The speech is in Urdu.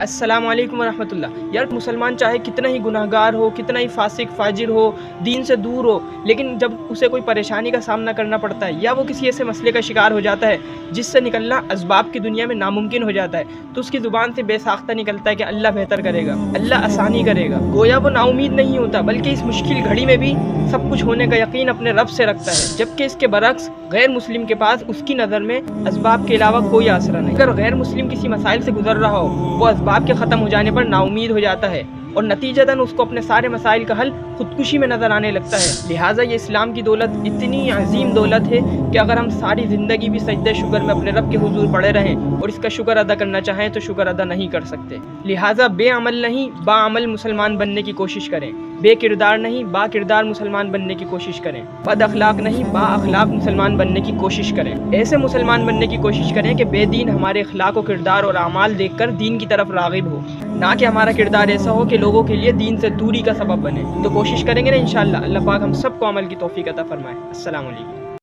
السلام علیکم ورحمۃ اللہ۔ یار مسلمان چاہے کتنا ہی گناہگار ہو، کتنا ہی فاسق فاجر ہو، دین سے دور ہو، لیکن جب اسے کوئی پریشانی کا سامنا کرنا پڑتا ہے یا وہ کسی ایسے مسئلے کا شکار ہو جاتا ہے جس سے نکلنا اسباب کی دنیا میں ناممکن ہو جاتا ہے، تو اس کی زبان سے بے ساختہ نکلتا ہے کہ اللہ بہتر کرے گا، اللہ آسانی کرے گا۔ گویا وہ نا امید نہیں ہوتا، بلکہ اس مشکل گھڑی میں بھی سب کچھ ہونے کا یقین اپنے رب سے رکھتا ہے، جبکہ اس کے برعکس غیر مسلم کے پاس اس کی نظر میں اسباب کے علاوہ کوئی آسرا نہیں۔ اگر غیر مسلم کسی مسائل سے گزر رہا ہو، وہ اسباب کے ختم ہو جانے پر نا امید ہو جاتا ہے اور نتیجتاً اس کو اپنے سارے مسائل کا حل خودکشی میں نظر آنے لگتا ہے۔ لہٰذا یہ اسلام کی دولت اتنی عظیم دولت ہے کہ اگر ہم ساری زندگی بھی سجدہ شکر میں اپنے رب کے حضور پڑے رہیں اور اس کا شکر ادا کرنا چاہیں تو شکر ادا نہیں کر سکتے۔ لہٰذا بے عمل نہیں، با عمل مسلمان بننے کی کوشش کریں، بے کردار نہیں، با کردار مسلمان بننے کی کوشش کریں، بد اخلاق نہیں، با اخلاق مسلمان بننے کی کوشش کریں۔ ایسے مسلمان بننے کی کوشش کریں کہ بے دین ہمارے اخلاق و کردار اور اعمال دیکھ کر دین کی طرف راغب ہو، نہ کہ ہمارا کردار ایسا ہو کہ لوگوں کے لیے دین سے دوری کا سبب بنے۔ تو کوشش کریں گے نا انشاءاللہ، اللہ پاک ہم سب کو عمل کی توفیق عطا فرمائے۔ السلام علیکم۔